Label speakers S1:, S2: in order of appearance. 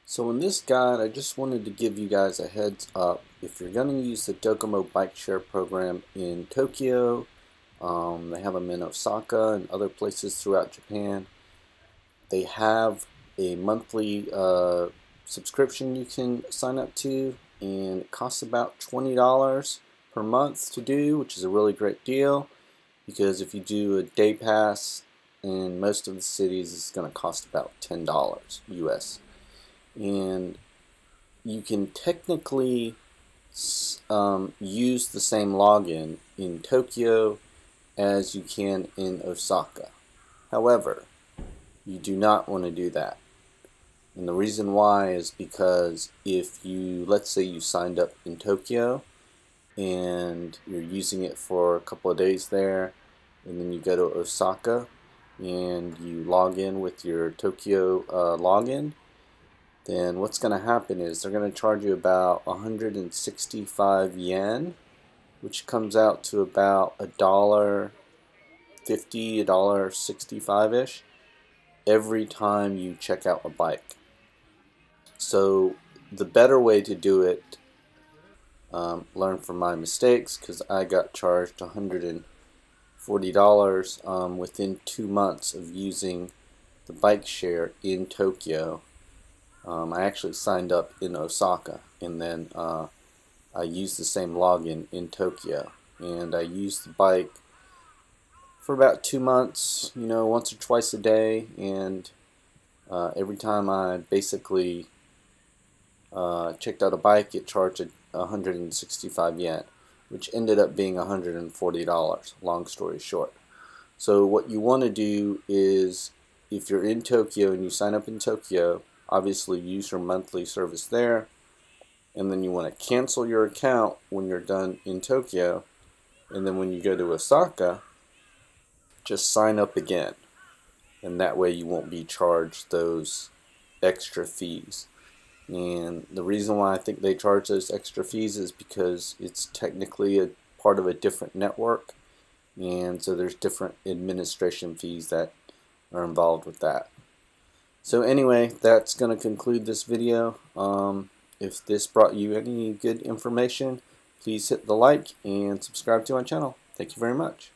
S1: So in this guide, I just wanted to give you guys a heads up. If you're going to use the Docomo Bike Share program in Tokyo, they have them in Osaka and other places throughout Japan. They have a monthly subscription you can sign up to, and it costs about $20 per month to do, which is a really great deal because if you do a day pass in most of the cities, it's going to cost about $10 US. And you can technically use the same login in Tokyo as you can in Osaka. However, you do not want to do that. And the reason why is because if you, let's say you signed up in Tokyo and you're using it for a couple of days there, and then you go to Osaka and you log in with your Tokyo login, then what's going to happen is they're going to charge you about 165 yen, which comes out to about $1.50, $1.65-ish every time you check out a bike. So the better way to do it, learn from my mistakes, because I got charged $140 within 2 months of using the bike share in Tokyo. I actually signed up in Osaka, and then I used the same login in Tokyo, and I used the bike for about 2 months, once or twice a day, and every time I basically checked out a bike, it charged 165 yen, which ended up being $140, long story short. So what you want to do is, if you're in Tokyo and you sign up in Tokyo, obviously use your monthly service there, and then you want to cancel your account when you're done in Tokyo, and then when you go to Osaka, just sign up again, and that way you won't be charged those extra fees. And the reason why I think they charge those extra fees is because it's technically a part of a different network, and so there's different administration fees that are involved with that. So anyway, that's going to conclude this video. If this brought you any good information, please hit the like and subscribe to my channel. Thank you very much.